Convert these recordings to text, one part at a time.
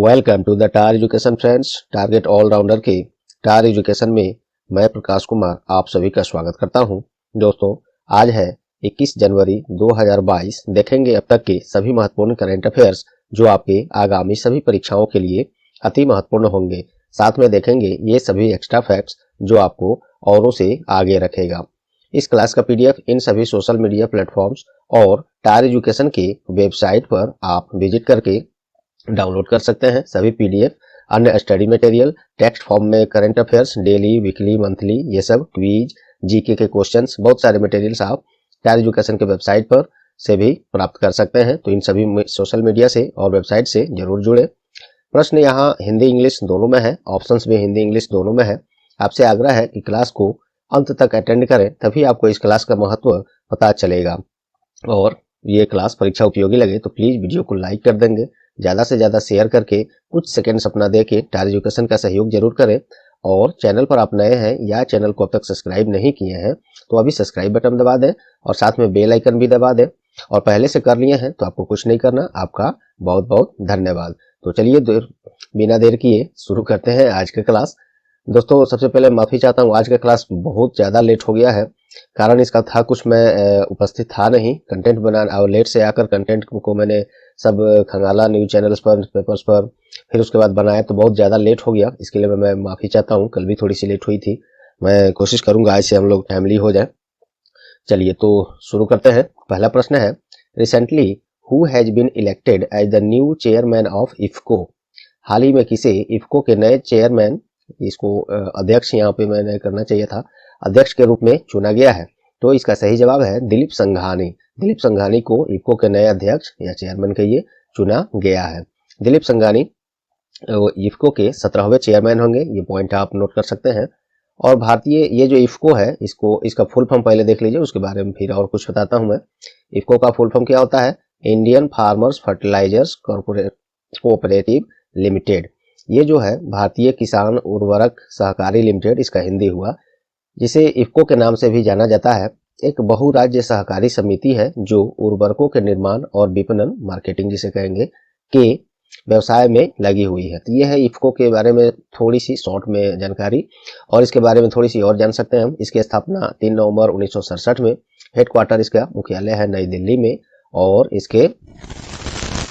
Welcome to the टार education friends. Target allrounder के टार एजुकेशन में मैं प्रकाश कुमार आप सभी का स्वागत करता हूं। दोस्तों, आज है 21 जनवरी 2022। देखेंगे अब तक के सभी महत्वपूर्ण करंट अफेयर्स जो आपके आगामी सभी परीक्षाओं के लिए अति महत्वपूर्ण होंगे। साथ में देखेंगे ये सभी एक्स्ट्रा फैक्ट्स जो आपको औरों से आगे रखेगा। इस क्लास का पीडीएफ इन सभी सोशल मीडिया प्लेटफॉर्म्स और टार एजुकेशन की वेबसाइट पर आप विजिट करके डाउनलोड कर सकते हैं। सभी पीडीएफ, अन्य स्टडी मटेरियल, टेक्स्ट फॉर्म में current affairs, daily, weekly, monthly, ये सब क्विज, जीके के क्वेश्चंस, बहुत सारे मटेरियल्स आप टार एजुकेशन के वेबसाइट पर से भी प्राप्त कर सकते हैं। तो इन सभी सोशल मीडिया से और वेबसाइट से जरूर जुड़े। प्रश्न यहाँ हिंदी इंग्लिश दोनों में है, ऑप्शंस भी हिंदी इंग्लिश दोनों में है। आपसे आग्रह है कि क्लास को अंत तक अटेंड करें, तभी आपको इस क्लास का महत्व पता चलेगा। और ये क्लास परीक्षा उपयोगी लगे तो प्लीज वीडियो को लाइक कर देंगे, ज्यादा से ज्यादा शेयर करके कुछ सेकंड्स अपना देके टार एजुकेशन का सहयोग जरूर करें। और चैनल पर आप नए हैं या चैनल को अब तक सब्सक्राइब नहीं किए हैं तो अभी सब्सक्राइब बटन दबा दें और साथ में बेल आइकन भी दबा दें। और पहले से कर लिए हैं तो आपको कुछ नहीं करना। आपका बहुत बहुत धन्यवाद। तो चलिए बिना देर किए शुरू करते हैं आज का क्लास। दोस्तों, सबसे पहले माफी चाहता हूँ, आज का क्लास बहुत ज्यादा लेट हो गया है। कारण इसका था कुछ, मैं उपस्थित था नहीं, कंटेंट बनाना और लेट से आकर कंटेंट को मैंने सब खंगाला न्यूज चैनल्स पर, पेपर्स पर, फिर उसके बाद बनाया तो बहुत ज्यादा लेट हो गया। इसके लिए मैं माफी चाहता हूँ। कल भी थोड़ी सी लेट हुई थी। मैं कोशिश करूंगा आज से हम लोग टाइमली हो जाए। चलिए तो शुरू करते हैं। पहला प्रश्न है, recently who has been elected as the new chairman of IFFCO. हाल ही में किसे इफ्को के नए चेयरमैन, इसको अध्यक्ष यहाँ पे मैंने करना चाहिए था, अध्यक्ष के रूप में चुना गया है। तो इसका सही जवाब है दिलीप संघानी। दिलीप संघानी को इफ्को के नए अध्यक्ष या चेयरमैन के लिए चुना गया है। दिलीप संघानी इफ्को के 17वें चेयरमैन होंगे। ये पॉइंट आप नोट कर सकते हैं। और भारतीय ये जो इफ्को है, इसका फुल फॉर्म पहले देख लीजिए, उसके बारे में फिर और कुछ बताता हूं मैं। इफ्को का फुल फॉर्म क्या होता है? Indian farmers fertilizers cooperative limited. ये जो है भारतीय किसान उर्वरक सहकारी लिमिटेड, इसका हिंदी हुआ, जिसे इफ्को के नाम से भी जाना जाता है। एक बहुराज्य सहकारी समिति है जो उर्वरकों के निर्माण और विपणन, मार्केटिंग जिसे कहेंगे, के व्यवसाय में लगी हुई है। तो ये है इफ्को के बारे में थोड़ी सी शॉर्ट में जानकारी। और इसके बारे में थोड़ी सी और जान सकते हैं हम। इसकी स्थापना 3 नवंबर 1967 में, हेडक्वार्टर इसका मुख्यालय है नई दिल्ली में, और इसके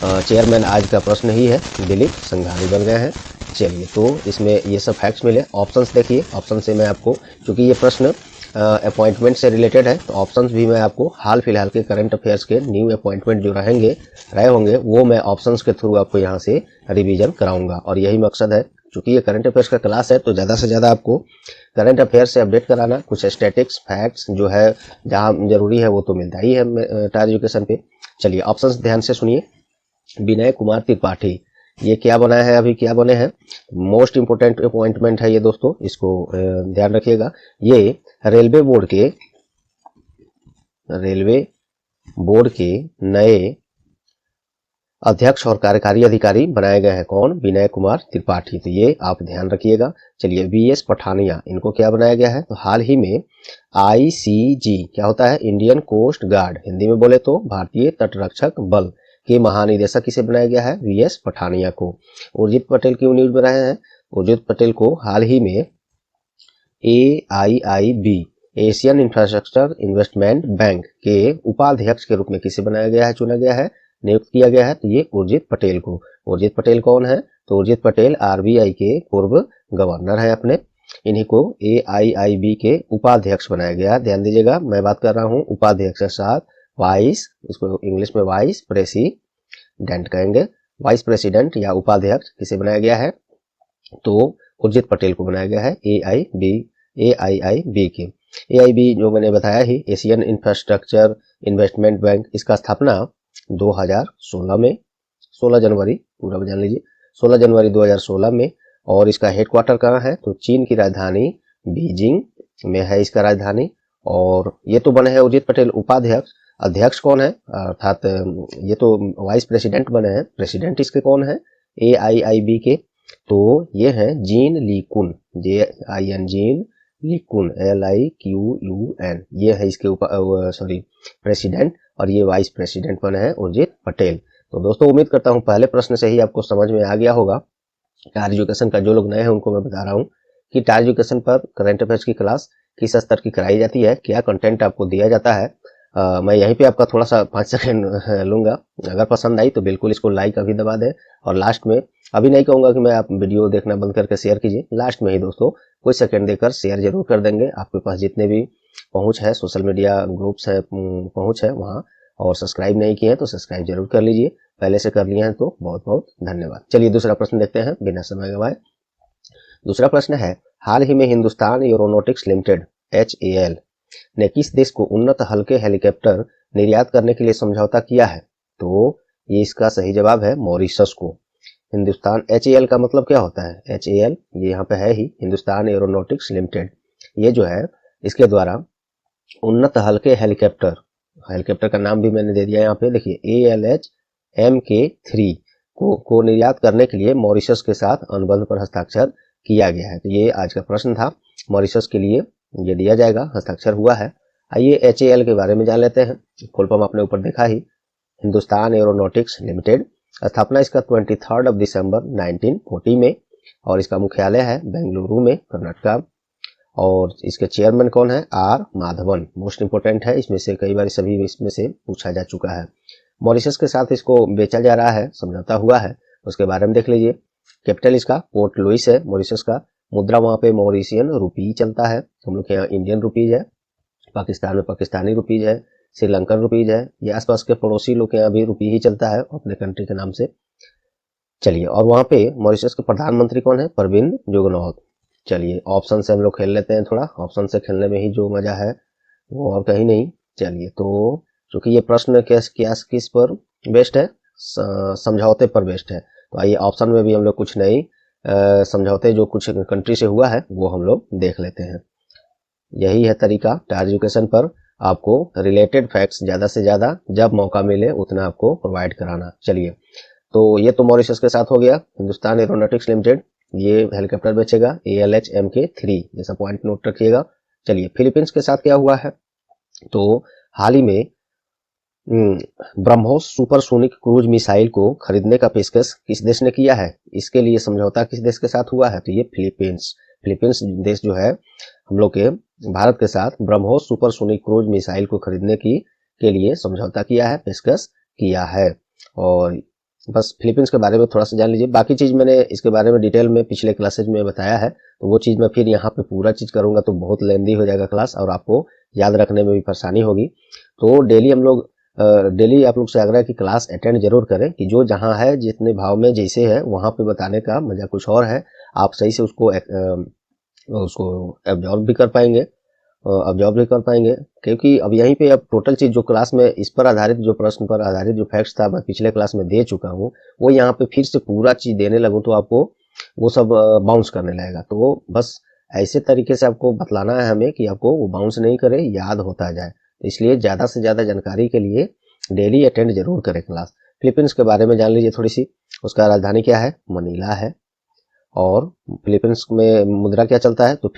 चेयरमैन आज का प्रश्न ही है दिलीप संघानी बन गए हैं। चलिए तो इसमें ये सब फैक्ट्स मिले। ऑप्शंस देखिए, ऑप्शन से मैं आपको, क्योंकि ये प्रश्न अपॉइंटमेंट से रिलेटेड है, तो ऑप्शंस भी मैं आपको हाल फिलहाल के करंट अफेयर्स के न्यू अपॉइंटमेंट जो रहे होंगे वो मैं ऑप्शंस के थ्रू आपको यहाँ से रिवीजन कराऊंगा। और यही मकसद है, क्योंकि ये करंट अफेयर्स का क्लास है तो ज्यादा से ज्यादा आपको करंट अफेयर्स से अपडेट कराना। कुछ स्टैटिक्स फैक्ट्स जो है जहाँ जरूरी है वो तो मिलता ही है टार एजुकेशन पे। चलिए ऑप्शंस ध्यान से सुनिए। विनय कुमार त्रिपाठी, ये क्या बनाए हैं, अभी क्या बने हैं? मोस्ट इंपोर्टेंट अपॉइंटमेंट है ये दोस्तों, इसको ध्यान रखिएगा। ये रेलवे बोर्ड के नए अध्यक्ष और कार्यकारी अधिकारी बनाए गए हैं। कौन? विनय कुमार त्रिपाठी। तो ये आप ध्यान रखिएगा। चलिए वीएस पठानिया, इनको क्या बनाया गया है? तो हाल ही में आईसीजी, क्या होता है? इंडियन कोस्ट गार्ड, हिंदी में बोले तो भारतीय तटरक्षक बल के महानिदेशक किसे बनाया गया है? वीएस पठानिया को। उर्जित पटेल क्यों न्यूज में रहे हैं? उर्जित पटेल को हाल ही में AIIB, Asian infrastructure investment bank के उपाध्यक्ष के रूप में किसे बनाया गया है, चुना गया है, नियुक्त किया गया है? तो ये उर्जित पटेल को। उर्जित पटेल कौन है? तो उर्जित पटेल RBI के पूर्व गवर्नर है अपने। इन्हीं को AIIB के उपाध्यक्ष बनाया गया। ध्यान दीजिएगा, मैं बात कर रहा हूँ उपाध्यक्ष के साथ वाइस, इसको इंग्लिश में वाइस प्रेसिडेंट कहेंगे। वाइस प्रेसिडेंट या उपाध्यक्ष किसे बनाया गया है? तो उर्जित पटेल को बनाया गया है AIIB के। AIB जो मैंने बताया ही, एशियन इंफ्रास्ट्रक्चर इन्वेस्टमेंट बैंक, इसका स्थापना 2016 में, 16 जनवरी, पूरा जान लीजिए, 16 जनवरी 2016 में। और इसका हेडक्वार्टर कहाँ है? तो चीन की राजधानी बीजिंग में है इसका राजधानी। और ये तो बने हैं उर्जित पटेल उपाध्यक्ष। अध्यक्ष कौन है? अर्थात ये तो वाइस प्रेसिडेंट बने हैं। प्रेसिडेंट इसके कौन है? AIIB के। तो ये है जीन लीकुन, JIN, जीन लीकुन, LIQUN, ये है इसके प्रेसिडेंट। और ये वाइस प्रेसिडेंट बने हैं उर्जित पटेल। तो दोस्तों उम्मीद करता हूँ पहले प्रश्न से ही आपको समझ में आ गया होगा। टायर एजुकेशन का जो लोग नए हैं उनको मैं बता रहा हूँ कि टायर एजुकेशन पर करंट अफेयर्स की क्लास किस स्तर की कराई जाती है, क्या कंटेंट आपको दिया जाता है। मैं यहीं पे आपका थोड़ा सा 5 सेकंड लूंगा। अगर पसंद आई तो बिल्कुल इसको लाइक अभी दबा दें, और लास्ट में अभी नहीं कहूंगा कि मैं आप वीडियो देखना बंद करके शेयर कीजिए, लास्ट में ही दोस्तों कुछ सेकंड देकर शेयर जरूर कर देंगे। आपके पास जितने भी पहुंच है, सोशल मीडिया ग्रुप्स है, पहुंच है वहाँ, और सब्सक्राइब नहीं किए हैं तो सब्सक्राइब जरूर कर लीजिए। पहले से कर लिए हैं तो बहुत बहुत धन्यवाद। चलिए दूसरा प्रश्न देखते हैं बिना समय गवाए। दूसरा प्रश्न है, हाल ही में हिंदुस्तान एरोनॉटिक्स लिमिटेड HAL ने किस देश को उन्नत हल्के हेलीकॉप्टर निर्यात करने के लिए समझौता किया है? तो ये इसका सही जवाब है मॉरिशस को। हिंदुस्तान HAL का मतलब क्या होता है? HAL ये यहाँ पे है ही, हिंदुस्तान एरोनॉटिक्स लिमिटेड। ये जो है इसके द्वारा उन्नत हल्के हेलीकॉप्टर, हेलीकॉप्टर का नाम भी मैंने दे दिया यहाँ पे, देखिए ALH MK3 को निर्यात करने के लिए मॉरिशस के साथ अनुबंध पर हस्ताक्षर किया गया है। तो ये आज का प्रश्न था, मॉरिशस के लिए ये दिया जाएगा, हस्ताक्षर हुआ है। आइए HAL के बारे में जान लेते हैं। फुल फॉर्म आपने ऊपर देखा ही, हिंदुस्तान एरोनॉटिक्स लिमिटेड। स्थापना इसका 23 दिसंबर 1940 में, और इसका मुख्यालय है बेंगलुरु में, कर्नाटका। और इसके चेयरमैन कौन है? R माधवन। मोस्ट इंपोर्टेंट है, इसमें से कई बार सभी इसमें से पूछा जा चुका है। मॉरिशस के साथ इसको बेचा जा रहा है, समझौता हुआ है, उसके बारे में देख लीजिए। कैपिटल इसका पोर्ट लुइस है मॉरिशस का। मुद्रा वहां पे मॉरिशियन रुपी चलता है, हम लोग के यहाँ इंडियन रुपीज है। पाकिस्तान में पाकिस्तानी रुपीज है, श्रीलंकन रुपीज है, ये आसपास के पड़ोसी लोग के यहाँ भी रुपी ही चलता है अपने कंट्री के नाम से। चलिए, और वहां पे मॉरिशस के प्रधानमंत्री कौन है? प्रविंद जुगनौथ। चलिए ऑप्शन से हम लोग खेल लेते हैं थोड़ा, ऑप्शन से खेलने में ही जो मजा है वो और कहीं नहीं। चलिए, तो चूंकि ये प्रश्न किस पर बेस्ड है? समझौते पर बेस्ड है, तो आइए ऑप्शन में भी हम लोग कुछ नई समझौते जो कुछ कंट्री से हुआ है वो हम लोग देख लेते हैं। यही है तरीका टायर एजुकेशन पर आपको रिलेटेड फैक्ट्स ज्यादा से ज्यादा जब मौका मिले उतना आपको प्रोवाइड कराना। चलिए, तो ये तो मॉरिशस के साथ हो गया। हिंदुस्तान एरोनॉटिक्स लिमिटेड ये हेलीकॉप्टर बेचेगा ALH MK3, जैसा पॉइंट नोट रखिएगा। चलिए, फिलीपींस के साथ क्या हुआ है? तो हाल ही में ब्रह्मोस सुपरसोनिक क्रूज मिसाइल को खरीदने का पेशकश किस देश ने किया है? इसके लिए समझौता किस देश के साथ हुआ है? तो ये फिलीपींस। फिलीपींस देश जो है हम लोग के भारत के साथ ब्रह्मोस सुपरसोनिक क्रूज मिसाइल को खरीदने के लिए समझौता किया है, पेशकश किया है। और बस फिलीपींस के बारे में थोड़ा सा जान लीजिए। बाकी चीज मैंने इसके बारे में डिटेल में पिछले क्लासेज में बताया है, तो वो चीज मैं फिर यहाँ पे पूरा चीज करूंगा तो बहुत लेंदी हो जाएगा क्लास, और आपको याद रखने में भी परेशानी होगी। तो डेली हम लोग डेली आप लोग से आग्रह की क्लास अटेंड जरूर करें, कि जो जहाँ है जितने भाव में जैसे है वहां पे बताने का मजा कुछ और है। आप सही से उसको एब्जॉर्ब भी कर पाएंगे, क्योंकि अब यहीं पे अब टोटल चीज जो क्लास में इस पर आधारित, जो प्रश्न पर आधारित जो फैक्ट्स था मैं पिछले क्लास में दे चुका हूँ, वो यहाँ पे फिर से पूरा चीज देने लगूँ तो आपको वो सब बाउंस करने लगेगा। तो बस ऐसे तरीके से आपको बतलाना है हमें कि आपको वो बाउंस नहीं करे, याद होता जाए। तो इसलिए ज्यादा से ज्यादा जानकारी के लिए डेली अटेंड जरूर करें क्लास। फिलीपींस के बारे में जान लीजिए थोड़ी सी। उसका राजधानी क्या है? मनीला है। और फिलीपींस में मुद्रा क्या चलता है? तो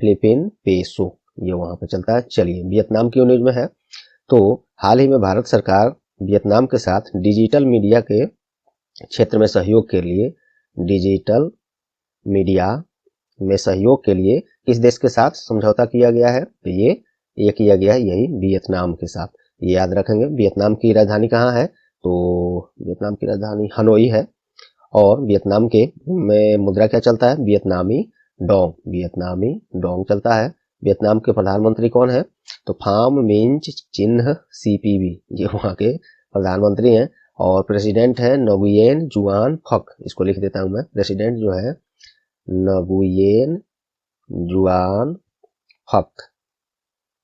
फिलीपीन पेसो ये वहां पे चलता है। चलिए, वियतनाम की न्यूज में है। तो हाल ही में भारत सरकार वियतनाम के साथ डिजिटल मीडिया के क्षेत्र में सहयोग के लिए, डिजिटल मीडिया में सहयोग के लिए किस देश के साथ समझौता किया गया है? तो ये किया गया है यही वियतनाम के साथ। ये याद रखेंगे। वियतनाम की राजधानी कहाँ है? तो वियतनाम की राजधानी हनोई है। और वियतनाम के में मुद्रा क्या चलता है? वियतनामी डोंग चलता है। वियतनाम के प्रधानमंत्री कौन है? तो फाम मिंच चिन्ह CPV, ये वहाँ के प्रधानमंत्री हैं। और प्रेसिडेंट है नगुयेन जुआन फक। इसको लिख देता हूं मैं, प्रेसिडेंट जो है नगुयेन जुआन फक,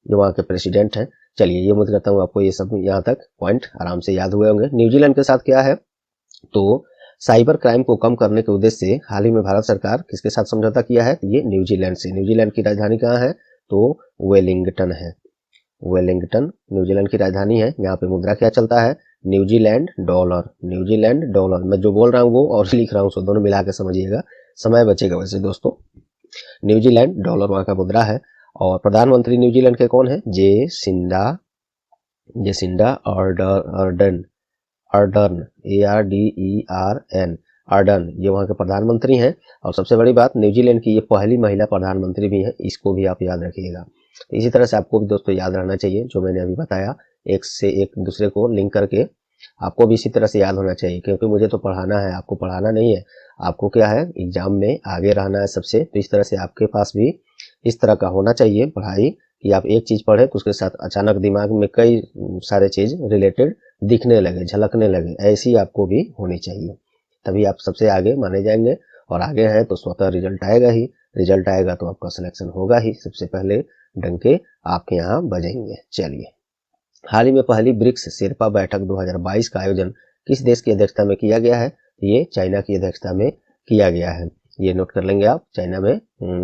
ये वहाँ के प्रेसिडेंट हैं। चलिए, ये उम्मीद करता हूँ आपको ये सब यहाँ तक पॉइंट आराम से याद हुए होंगे। न्यूजीलैंड के साथ क्या है? तो साइबर क्राइम को कम करने के उद्देश्य से हाल ही में भारत सरकार किसके साथ समझौता किया है? ये न्यूजीलैंड से। न्यूजीलैंड की राजधानी कहाँ है? तो वेलिंगटन है। वेलिंगटन न्यूजीलैंड की राजधानी है। यहाँ पे मुद्रा क्या चलता है? New Zealand dollar. मैं जो बोल रहा हूँ वो और लिख रहा हूँ, सो दोनों मिला के समझिएगा, समय बचेगा वैसे दोस्तों। न्यूजीलैंड डॉलर वहाँ का मुद्रा है। और प्रधानमंत्री न्यूजीलैंड के कौन है? जेसिंडा अर्डर्न, ARDERN, अर्डर्न, ये वहाँ के प्रधानमंत्री हैं। और सबसे बड़ी बात, न्यूजीलैंड की ये पहली महिला प्रधानमंत्री भी हैं, इसको भी आप याद रखिएगा। तो इसी तरह से आपको भी दोस्तों याद रहना चाहिए जो मैंने अभी बताया, एक से एक दूसरे को लिंक करके आपको भी इसी तरह से याद होना चाहिए, क्योंकि मुझे तो पढ़ाना है, आपको पढ़ाना नहीं है। आपको क्या है, एग्जाम में आगे रहना है सबसे। तो इस तरह से आपके पास भी इस तरह का होना चाहिए पढ़ाई कि आप एक चीज पढ़े तो उसके साथ अचानक दिमाग में कई सारे चीज रिलेटेड दिखने लगे, झलकने लगे, ऐसी आपको भी होनी चाहिए। तभी आप सबसे आगे माने जाएंगे, और आगे हैं तो स्वतः रिजल्ट आएगा ही। रिजल्ट आएगा तो आपका सिलेक्शन होगा ही, सबसे पहले डंके आपके यहाँ बजेंगे। चलिए, हाल ही में पहली ब्रिक्स शेरपा बैठक 2022 का आयोजन किस देश की अध्यक्षता में किया गया है? ये चाइना की अध्यक्षता में किया गया है। ये नोट कर लेंगे आप, चाइना में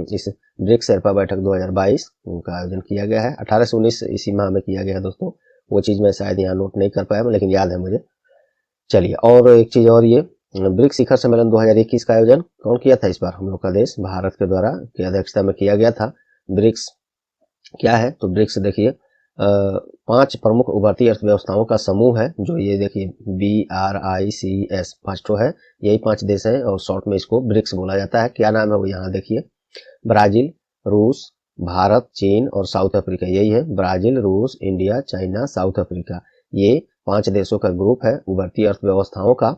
इस ब्रिक्स शेरपा बैठक 2022 का आयोजन किया गया है। 18 से 19 इसी माह में किया गया है दोस्तों। वो चीज मैं शायद यहाँ नोट नहीं कर पाया, लेकिन याद है मुझे। चलिए, और एक चीज और, ये ब्रिक्स शिखर सम्मेलन 2021 का आयोजन कौन किया था? इस बार हम लोग का देश भारत के द्वारा की अध्यक्षता में किया गया था। ब्रिक्स क्या है? तो ब्रिक्स देखिए 5 प्रमुख उभरती अर्थव्यवस्थाओं का समूह है, जो ये देखिए BRICS 5 तो है, यही 5 देश हैं और शॉर्ट में इसको ब्रिक्स बोला जाता है। क्या नाम है वो यहाँ देखिए, ब्राजील, रूस, भारत, चीन और साउथ अफ्रीका। यही है ब्राजील, रूस, इंडिया, चाइना, साउथ अफ्रीका। ये 5 देशों का ग्रुप है उभरती अर्थव्यवस्थाओं का,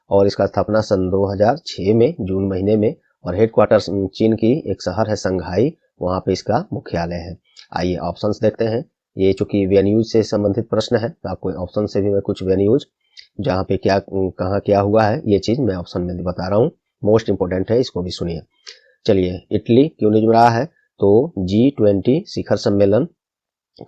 और इसका स्थापना सन 2006 में जून महीने में, और हेडक्वार्टर चीन की एक शहर है संघाई, वहां पे इसका मुख्यालय है। आइए ऑप्शंस देखते हैं। ये चूंकि वेन्यूज से संबंधित प्रश्न है तो आपको ऑप्शन से भी मैं कुछ वेन्यूज जहाँ पे क्या कहाँ क्या हुआ है ये चीज मैं ऑप्शन में बता रहा हूँ, मोस्ट इंपोर्टेंट है, इसको भी सुनिए। चलिए, इटली क्यों नहीं जुड़ रहा है? तो G20 शिखर सम्मेलन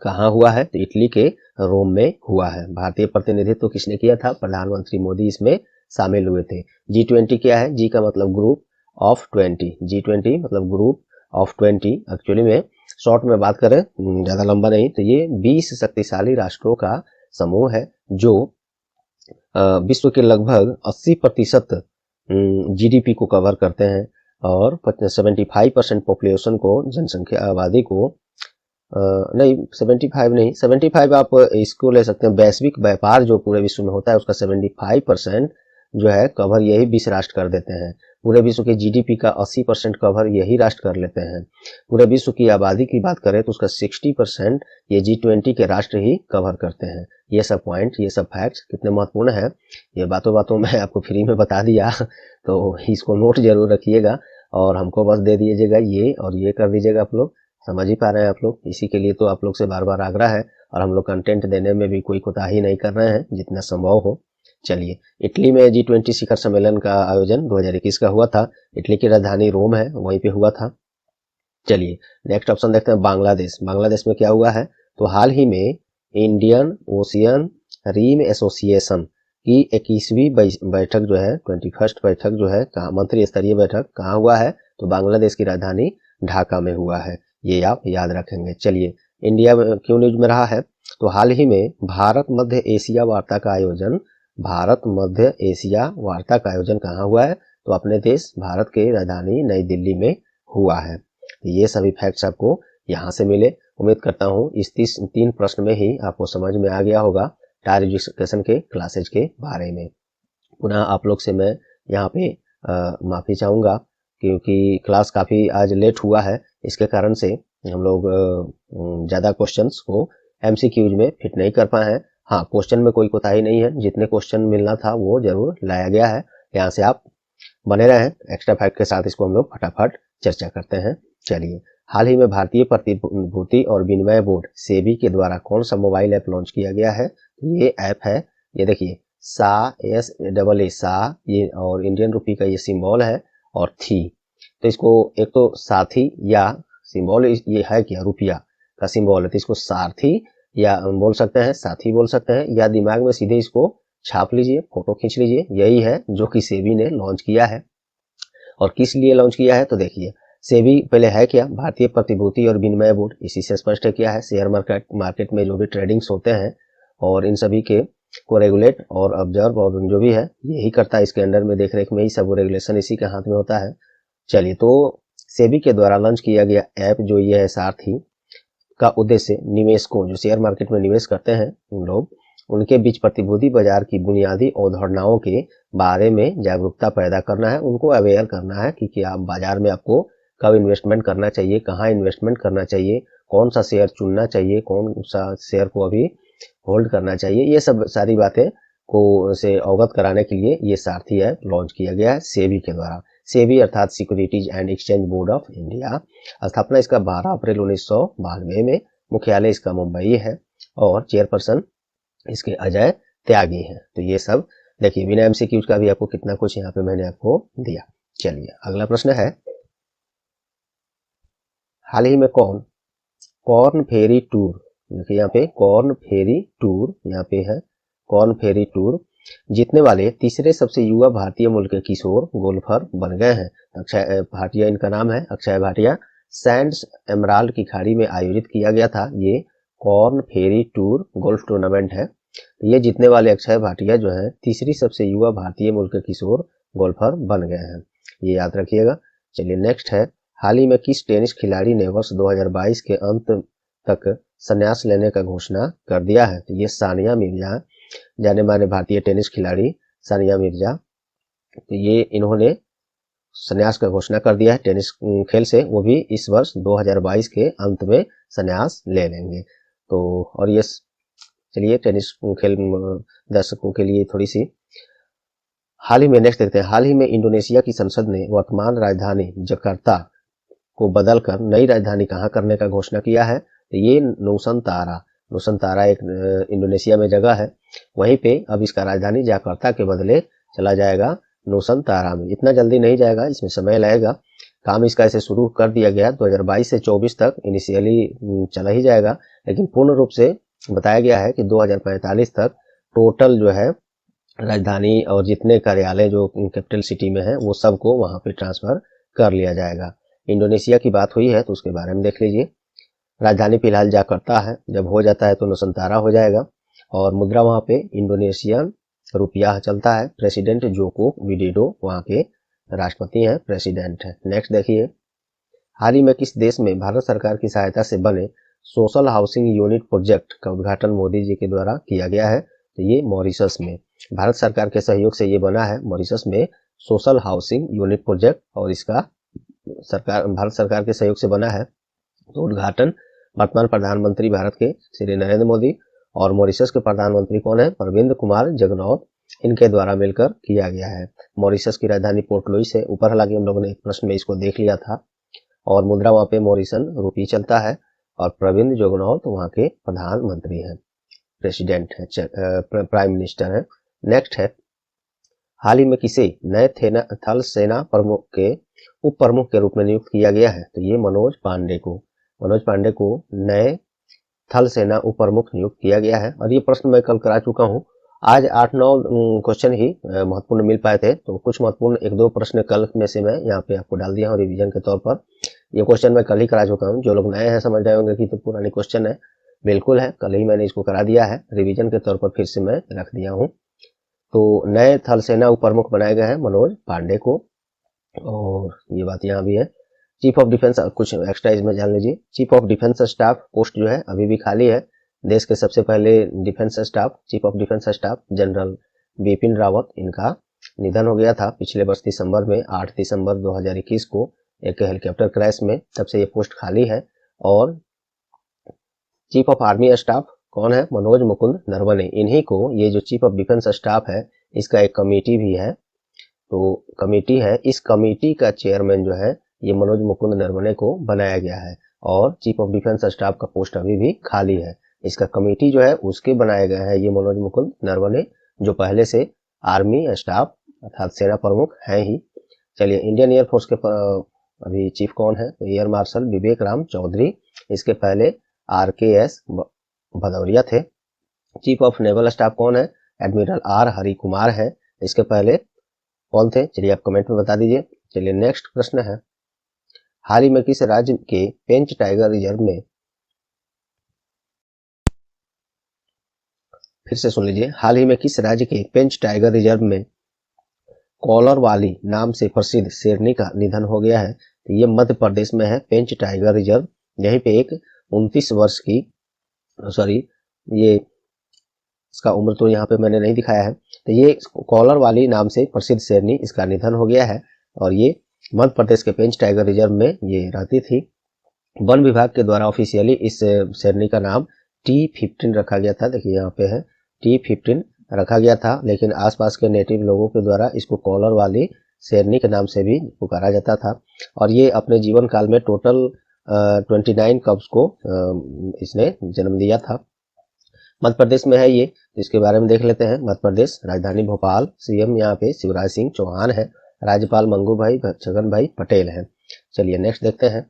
कहाँ हुआ है? तो इटली के रोम में हुआ है। भारतीय प्रतिनिधित्व तो किसने किया था? प्रधानमंत्री मोदी इसमें शामिल हुए थे। G20 क्या है? जी का मतलब ग्रुप ऑफ 20, G20 मतलब ग्रुप ऑफ 20। एक्चुअली में शॉर्ट में बात करें, ज्यादा लंबा नहीं, तो ये 20 शक्तिशाली राष्ट्रों का समूह है जो विश्व के लगभग 80% GDP को कवर करते हैं, और 75% पॉपुलेशन को, जनसंख्या आबादी को, नहीं 75 नहीं, 75 आप इसको ले सकते हैं, वैश्विक व्यापार जो पूरे विश्व में होता है उसका 75% जो है कवर यही 20 राष्ट्र कर देते हैं। पूरे विश्व के GDP का 80% कवर यही राष्ट्र कर लेते हैं। पूरे विश्व की आबादी की बात करें तो उसका 60% ये G20 के राष्ट्र ही कवर करते हैं। ये सब पॉइंट, ये सब फैक्ट्स कितने महत्वपूर्ण है, ये बातों बातों में आपको फ्री में बता दिया, तो इसको नोट जरूर रखिएगा और हमको बस दे दीजिएगा ये, और ये कर दीजिएगा। आप लोग समझ ही पा रहे हैं आप लोग, इसी के लिए तो आप लोग से बार बार आग्रह है, और हम लोग कंटेंट देने में भी कोई कोताही नहीं कर रहे हैं, जितना संभव हो। चलिए, इटली में G20 शिखर सम्मेलन का आयोजन 2021 का हुआ था। इटली की राजधानी रोम है, वहीं पे हुआ था। चलिए, नेक्स्ट ऑप्शन देखते हैं, बांग्लादेश। बांग्लादेश में क्या हुआ है? तो हाल ही में इंडियन ओशियन रिम एसोसिएशन की 21वीं बैठक जो है, 21st बैठक जो है, मंत्री स्तरीय बैठक कहाँ हुआ है? तो बांग्लादेश की राजधानी ढाका में हुआ है, ये आप याद रखेंगे। चलिए, इंडिया में क्यों न्यूज में रहा है? तो हाल ही में भारत मध्य एशिया वार्ता का आयोजन, भारत मध्य एशिया वार्ता का आयोजन कहाँ हुआ है? तो अपने देश भारत के राजधानी नई दिल्ली में हुआ है। ये सभी फैक्ट्स आपको यहाँ से मिले। उम्मीद करता हूँ इस 3 प्रश्न में ही आपको समझ में आ गया होगा टायर एजुकेशन के क्लासेज के बारे में। पुनः आप लोग से मैं यहाँ पे माफी चाहूँगा, क्योंकि क्लास काफ़ी आज लेट हुआ है, इसके कारण से हम लोग ज़्यादा क्वेश्चंस को MCQs में फिट नहीं कर पाए हैं। हाँ, क्वेश्चन में कोई कोताही नहीं है, जितने क्वेश्चन मिलना था वो जरूर लाया गया है। यहाँ से आप बने रहें, एक्स्ट्रा फैक्ट के साथ इसको हम लोग फटाफट चर्चा करते हैं। चलिए, हाल ही में भारतीय प्रतिभूति और विनिमय बोर्ड सेबी के द्वारा कौन सा मोबाइल ऐप लॉन्च किया गया है? ये ऐप है, ये देखिए सा, SAA सा, ये और इंडियन रुपी का ये सिंबल है, और थी, तो इसको एक तो साथी या सिंबल, ये है क्या, रुपया का सिंबल है, तो इसको सारथी या बोल सकते हैं, साथी बोल सकते हैं, या दिमाग में सीधे इसको छाप लीजिए, फोटो खींच लीजिए। यही है जो कि सेबी ने लॉन्च किया है। और किस लिए लॉन्च किया है? तो देखिए, सेबी पहले है क्या? भारतीय प्रतिभूति और विनिमय बोर्ड। इसी से स्पष्ट है क्या है, शेयर मार्केट में जो भी ट्रेडिंग्स होते हैं और इन सभी के को रेगुलेट और ऑब्जर्व और जो भी है यही करता है, इसके अंडर में देखरेख में ही सब रेगुलेशन इसी के हाथ में होता है। चलिए, तो सेबी के द्वारा लॉन्च किया गया ऐप जो ये है सारथी, का उद्देश्य निवेशकों जो शेयर मार्केट में निवेश करते हैं उन लोग उनके बीच प्रतिभूति बाजार की बुनियादी अवधारणाओं के बारे में जागरूकता पैदा करना है, उनको अवेयर करना है कि आप बाजार में आपको कब इन्वेस्टमेंट करना चाहिए, कहाँ इन्वेस्टमेंट करना चाहिए, कौन सा शेयर चुनना चाहिए, कौन सा शेयर को अभी होल्ड करना चाहिए। ये सब सारी बातें को से अवगत कराने के लिए ये सारथी ऐप लॉन्च किया गया है सेबी के द्वारा। सेबी अर्थात securities and exchange board of India. स्थापना इसका 12 अप्रैल 1992 में, मुख्यालय इसका मुंबई है और चेयरपर्सन इसके अजय त्यागी हैं। तो ये सब देखिए, बिना एमसीक्यूज का भी आपको कितना कुछ यहाँ पे मैंने आपको दिया। चलिए अगला प्रश्न है, हाल ही में कॉर्न फेरी टूर, देखिए यहाँ पे कॉर्न फेरी टूर, यहाँ पे है कॉर्न फेरी टूर जीतने वाले तीसरे सबसे युवा भारतीय मूल के किशोर गोल्फर बन गए हैं। अक्षय भाटिया इनका नाम है, अक्षय भाटिया। सैंड्स एमराल्ड की खाड़ी में आयोजित किया गया था ये कॉर्न फेरी टूर गोल्फ टूर्नामेंट है। ये जीतने वाले अक्षय भाटिया जो है तीसरी सबसे युवा भारतीय मूल के किशोर गोल्फर बन गए हैं, ये याद रखिएगा। चलिए नेक्स्ट है, हाल ही में किस टेनिस खिलाड़ी ने वर्ष 2022 के अंत तक संन्यास लेने का घोषणा कर दिया है? तो ये सानिया मिर्जा, जाने माने भारतीय टेनिस खिलाड़ी सानिया मिर्जा, तो ये इन्होंने संन्यास का घोषणा कर दिया है टेनिस खेल से, वो भी इस वर्ष 2022 के अंत में संन्यास ले लेंगे। तो और ये चलिए टेनिस खेल दर्शकों के लिए थोड़ी सी, हाल ही में नेक्स्ट देखते हैं, हाल ही में इंडोनेशिया की संसद ने वर्तमान राजधानी जकार्ता को बदलकर नई राजधानी कहाँ करने का घोषणा किया है? तो ये नुसंतारा एक इंडोनेशिया में जगह है, वहीं पे अब इसका राजधानी जकार्ता के बदले चला जाएगा नुसंतारा में। इतना जल्दी नहीं जाएगा, इसमें समय लगेगा। काम इसका ऐसे शुरू कर दिया गया 2022 से 24 तक इनिशियली चला ही जाएगा, लेकिन पूर्ण रूप से बताया गया है कि 2045 तक टोटल जो है राजधानी और जितने कार्यालय जो कैपिटल सिटी में है वो सबको वहां पे ट्रांसफर कर लिया जाएगा। इंडोनेशिया की बात हुई है तो उसके बारे में देख लीजिए। राजधानी फिलहाल जकार्ता है, जब हो जाता है तो नुसंतारा हो जाएगा और मुद्रा वहां पे इंडोनेशियन रुपया चलता है। प्रेसिडेंट जोको विडोडो वहां के राष्ट्रपति हैं, प्रेसिडेंट है। नेक्स्ट देखिए, हाल ही में किस देश में भारत सरकार की सहायता से बने सोशल हाउसिंग यूनिट प्रोजेक्ट का उद्घाटन मोदी जी के द्वारा किया गया है? तो ये मॉरिशस में, भारत सरकार के सहयोग से ये बना है मॉरिशस में सोशल हाउसिंग यूनिट प्रोजेक्ट, और इसका भारत सरकार के सहयोग से बना है। तो उद्घाटन वर्तमान प्रधानमंत्री भारत के श्री नरेंद्र मोदी और मॉरिशस के प्रधानमंत्री कौन है? प्रविंद कुमार जगनौत, इनके द्वारा मिलकर किया गया है। मॉरिशस की राजधानी पोर्ट लुइस है। ऊपर हालांकि हम लोगों ने एक प्रश्न में इसको देख लिया था, और मुद्रा वहां पे मॉरिशन रूपी चलता है, और प्रविंद जगनौत वहां के प्रधानमंत्री हैं, प्रेसिडेंट है, प्राइम मिनिस्टर है। नेक्स्ट है, हाल ही में किसे नए थल सेना प्रमुख के उप प्रमुख के रूप में नियुक्त किया गया है? तो ये मनोज पांडे को नए थल सेना उप प्रमुख नियुक्त किया गया है। और ये प्रश्न मैं कल करा चुका हूँ। आज 8-9 क्वेश्चन ही महत्वपूर्ण मिल पाए थे, तो कुछ महत्वपूर्ण 1-2 प्रश्न कल में से मैं यहाँ पे आपको डाल दिया हूँ रिवीजन के तौर पर। ये क्वेश्चन मैं कल ही करा चुका हूँ। जो लोग नए हैं समझ रहे होंगे कि तो पुरानी क्वेश्चन है, बिल्कुल है, कल ही मैंने इसको करा दिया है, रिवीजन के तौर पर फिर से मैं रख दिया हूँ। तो नए थल सेना उप प्रमुख बनाए गए हैं मनोज पांडे को, और ये बात यहाँ भी है। चीफ ऑफ डिफेंस, कुछ एक्स्ट्रा इसमें जान लीजिए। Chief of defence staff post जो है अभी भी खाली है। देश के सबसे पहले defence staff, chief of defence staff general Bipin Rawat, इनका निधन हो गया था पिछले वर्ष दिसंबर में, 8 दिसंबर 2021 को एक हेलीकॉप्टर क्रैश में, तब से ये पोस्ट खाली है। और चीफ ऑफ आर्मी स्टाफ कौन है? मनोज मुकुंद नरवणे। इन्हीं को, ये जो चीफ ऑफ डिफेंस स्टाफ है इसका एक कमेटी भी है, तो कमेटी है, इस कमेटी का चेयरमैन जो है ये मनोज मुकुंद नरवणे को बनाया गया है। और चीफ ऑफ डिफेंस स्टाफ का पोस्ट अभी भी खाली है। इसका कमेटी जो है उसके बनाया गया है ये मनोज मुकुंद नरवणे, जो पहले से आर्मी स्टाफ अर्थात सेना प्रमुख है ही। चलिए, इंडियन एयरफोर्स के अभी चीफ कौन है? तो एयर मार्शल विवेक राम चौधरी। इसके पहले RKS भदौरिया थे। चीफ ऑफ नेवल स्टाफ कौन है? एडमिरल R हरि कुमार है। इसके पहले कौन थे? चलिए आप कमेंट में बता दीजिए। चलिए नेक्स्ट प्रश्न है, हाल ही में किस राज्य के पेंच टाइगर रिजर्व में, फिर से सुन लीजिए, हाल ही में किस राज्य के पेंच टाइगर रिजर्व में कॉलर वाली नाम से प्रसिद्ध शेरनी का निधन हो गया है? तो ये मध्य प्रदेश में है पेंच टाइगर रिजर्व। यहीं पे एक 29 वर्ष की ये इसका उम्र तो यहाँ पे मैंने नहीं दिखाया है। तो ये कॉलर वाली नाम से प्रसिद्ध शेरनी, इसका निधन हो गया है और ये मध्य प्रदेश के पेंच टाइगर रिजर्व में ये रहती थी। वन विभाग के द्वारा ऑफिशियली इस शेरनी का नाम T15 रखा गया था। देखिए यहाँ पे है T15 रखा गया था, लेकिन आसपास के नेटिव लोगों के द्वारा इसको कॉलर वाली शेरनी के नाम से भी पुकारा जाता था। और ये अपने जीवन काल में टोटल 29 कब्स को इसने जन्म दिया था। मध्य प्रदेश में है ये, इसके बारे में देख लेते हैं। मध्य प्रदेश, राजधानी भोपाल, सीएम यहाँ पे शिवराज सिंह चौहान है, राज्यपाल मंगू भाई छगन भाई पटेल हैं। चलिए नेक्स्ट देखते हैं।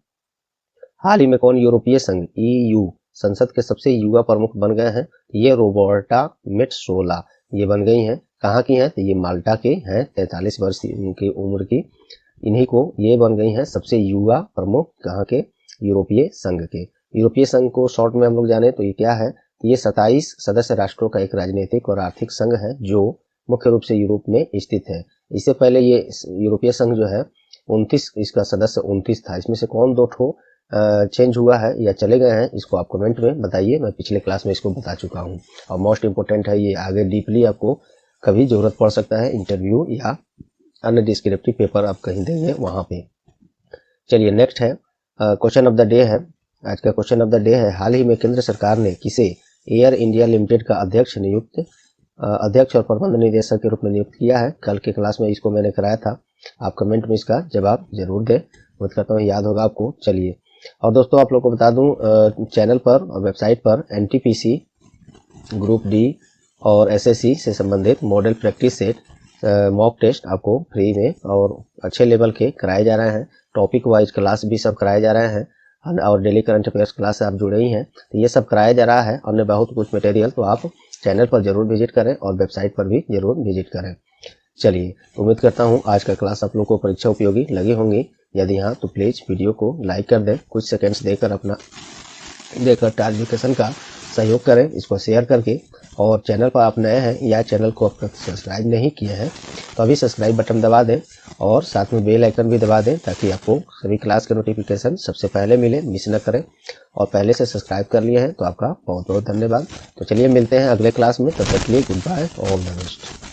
हाल ही में कौन यूरोपीय संघ EU संसद के सबसे युवा प्रमुख बन गए हैं? ये रोबर्टा मेट्सोला ये बन गई हैं। कहाँ की हैं? तो ये माल्टा के हैं, 43 वर्ष की उम्र की। इन्हीं को ये बन गई हैं सबसे युवा प्रमुख कहाँ के? यूरोपीय संघ के। यूरोपीय संघ को शॉर्ट में हम लोग जाने तो ये क्या है? ये 27 सदस्य राष्ट्रों का एक राजनीतिक और आर्थिक संघ है जो मुख्य रूप से यूरोप में स्थित है। इससे पहले ये यूरोपीय संघ जो है 29, इसका सदस्य 29 था। इसमें से कौन 2 ठो चेंज हुआ है या चले गए हैं, इसको आप कमेंट में बताइए। मैं पिछले क्लास में इसको बता चुका हूँ। और मोस्ट इम्पोर्टेंट है, ये आगे डीपली आपको कभी जरूरत पड़ सकता है, इंटरव्यू या अन्य डिस्क्रिप्टिव पेपर आप कहीं देंगे वहाँ पे। चलिए नेक्स्ट है क्वेश्चन ऑफ द डे है। आज का क्वेश्चन ऑफ द डे है, हाल ही में केंद्र सरकार ने किसे एयर इंडिया लिमिटेड का अध्यक्ष और प्रबंध निदेशक के रूप में नियुक्त किया है? कल के क्लास में इसको मैंने कराया था। आप कमेंट में इसका जवाब जरूर दें, उम्मीद करता हूँ याद होगा आपको। चलिए, और दोस्तों आप लोग को बता दूं, चैनल पर और वेबसाइट पर NTPC, ग्रुप D और SSC से संबंधित model practice set mock test आपको फ्री में और अच्छे लेवल के कराए जा रहे हैं। टॉपिक वाइज क्लास भी सब कराए जा रहे हैं और डेली करंट अफेयर्स क्लास से आप जुड़े ही हैं, तो ये सब कराया जा रहा है। और बहुत कुछ मटेरियल, तो आप चैनल पर जरूर विजिट करें और वेबसाइट पर भी जरूर विजिट करें। चलिए, उम्मीद करता हूँ आज का क्लास आप लोग को परीक्षा उपयोगी लगी होंगी। यदि हाँ तो प्लीज़ वीडियो को लाइक कर दें, कुछ सेकंड्स देकर टार एजुकेशन का सहयोग करें, इसको शेयर करके। और चैनल पर आप नए हैं या चैनल को अब तक सब्सक्राइब नहीं किए हैं तो अभी सब्सक्राइब बटन दबा दें और साथ में बेल आइकन भी दबा दें, ताकि आपको सभी क्लास के नोटिफिकेशन सबसे पहले मिले, मिस न करें। और पहले से सब्सक्राइब कर लिए हैं तो आपका बहुत बहुत धन्यवाद। तो चलिए मिलते हैं अगले क्लास में, तब तक के लिए goodbye, all the best.